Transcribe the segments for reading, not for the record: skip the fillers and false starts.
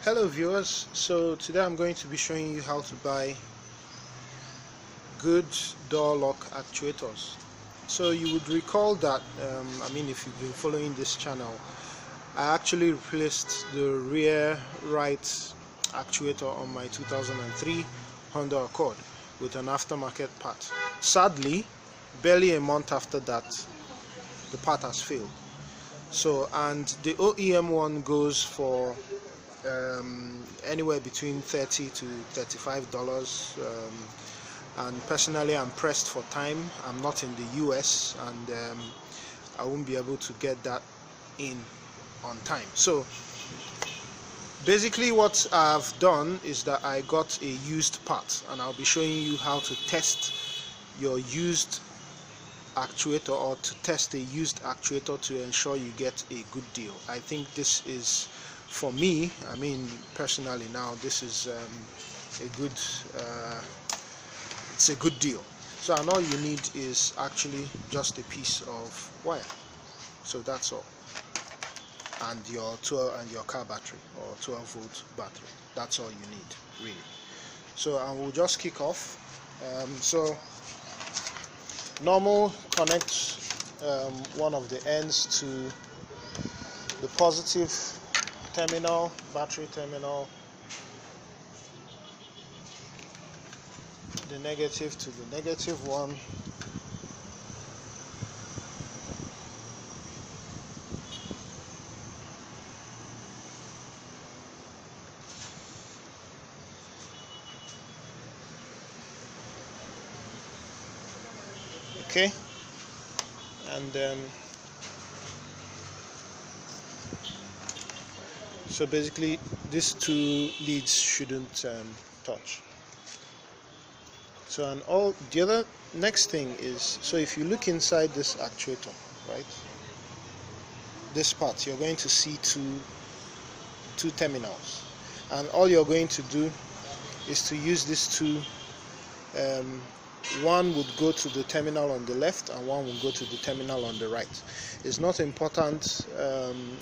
Hello viewers, so today I'm going to be showing you how to buy good door lock actuators. So you would recall that, if you've been following this channel, I actually replaced the rear right actuator on my 2003 Honda Accord with an aftermarket part. Sadly, barely a month after that, the part has failed. So, and the OEM one goes for anywhere between $30 to $35, and personally I'm pressed for time. I'm not in the US, and I won't be able to get that in on time. So basically what I've done is that I got a used part, and I'll be showing you how to test your used actuator, or to test a used actuator to ensure you get a good deal. I think this is, for me, personally now, this is it's a good deal. So, and all you need is actually just a piece of wire. So that's all, and your car battery, or 12-volt battery. That's all you need, really. So, and we'll just kick off. So normal, connect one of the ends to the positive terminal, battery terminal, the negative to the negative one, okay, and then so basically these two leads shouldn't touch. So, and all the other next thing is, so if you look inside this actuator, right, this part, you're going to see two terminals, and all you're going to do is to use these two. One would go to the terminal on the left, and one will go to the terminal on the right. It's not important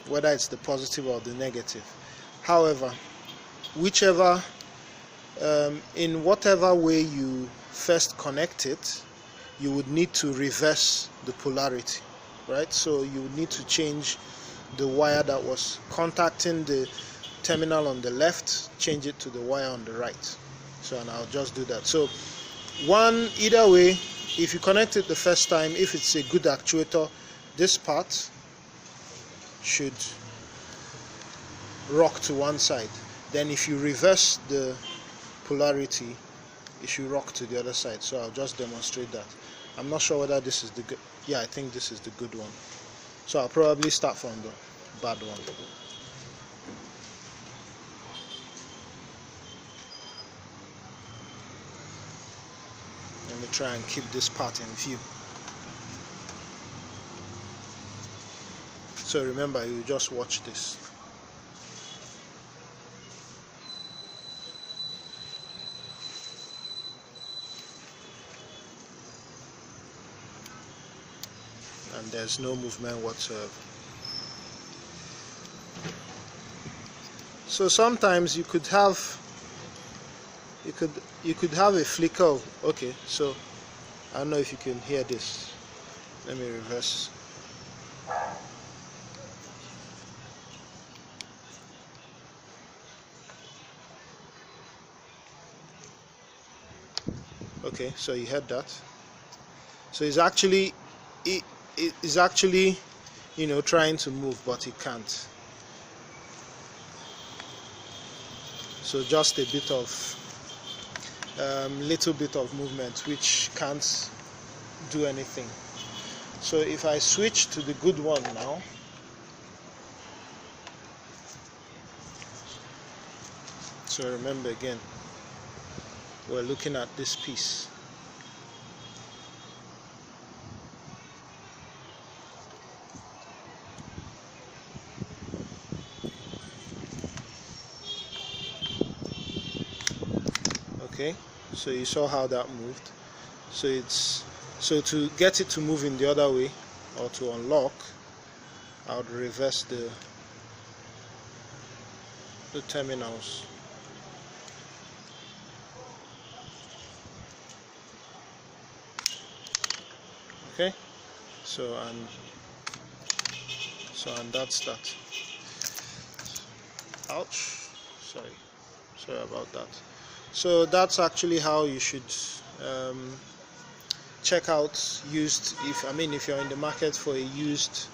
whether it's the positive or the negative. However, whichever, in whatever way you first connect it, you would need to reverse the polarity, right? So you would need to change the wire that was contacting the terminal on the left, change it to the wire on the right. So, and I'll just do that. So either way, if you connect it the first time, if it's a good actuator, this part should rock to one side. Then if you reverse the polarity, it should rock to the other side. So I'll just demonstrate that. I'm not sure whether this is the good. Yeah, I think this is the good one. So I'll probably start from the bad one. Let me try and keep this part in view. So remember, you just watch this. And there's no movement whatsoever. So sometimes you could have a flicker of, okay, so I don't know if you can hear this. Let me reverse. Okay, so you heard that. So it's actually trying to move, but it can't. So just a bit of little bit of movement, which can't do anything. So if I switch to the good one now, so remember again, we're looking at this piece. Okay, so you saw how that moved. So to get it to move in the other way, or to unlock, I would reverse the the terminals. Okay, so and that's that. Ouch, sorry about that. So that's actually how you should check out used, if you're in the market for a used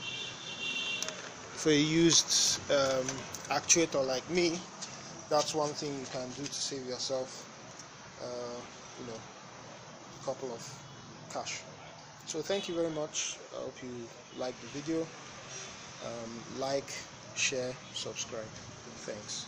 actuator like me. That's one thing you can do to save yourself a couple of cash. So thank you very much. I hope you like the video. Like, share, subscribe. Thanks.